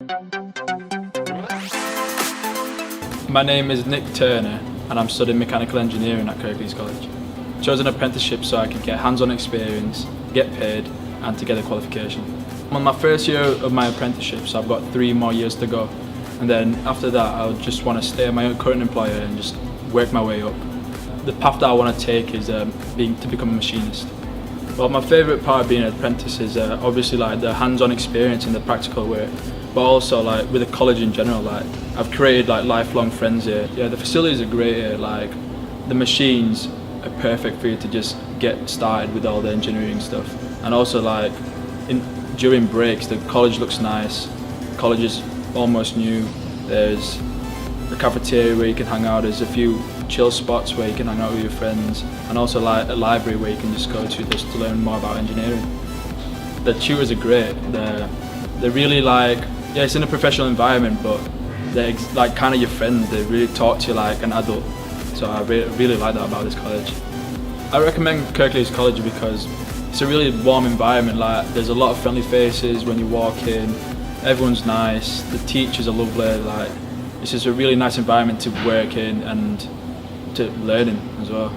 My name is Nick Turner and I'm studying mechanical engineering at Kirklees College. Chose an apprenticeship so I could get hands-on experience, get paid and to get a qualification. I'm on my first year of my apprenticeship, so I've got 3 more years to go, and then after that I just want to stay at my current employer and just work my way up. The path that I want to take is to become a machinist. Well, my favourite part of being an apprentice is obviously like the hands-on experience and the practical work, but also like with the college in general, like I've created like lifelong friends here. Yeah, the facilities are great here, like the machines are perfect for you to just get started with all the engineering stuff. And also like during breaks the college looks nice, college is almost new, there's a cafeteria where you can hang out, there's a few chill spots where you can hang out with your friends, and also like a library where you can just go to just to learn more about engineering. The tutors are great, they're really like, yeah, it's in a professional environment, but they're like kind of your friends, they really talk to you like an adult, so I really like that about this college. I recommend Kirklees College because it's a really warm environment, like there's a lot of friendly faces when you walk in, everyone's nice, the teachers are lovely, like it's just a really nice environment to work in and to learn in as well.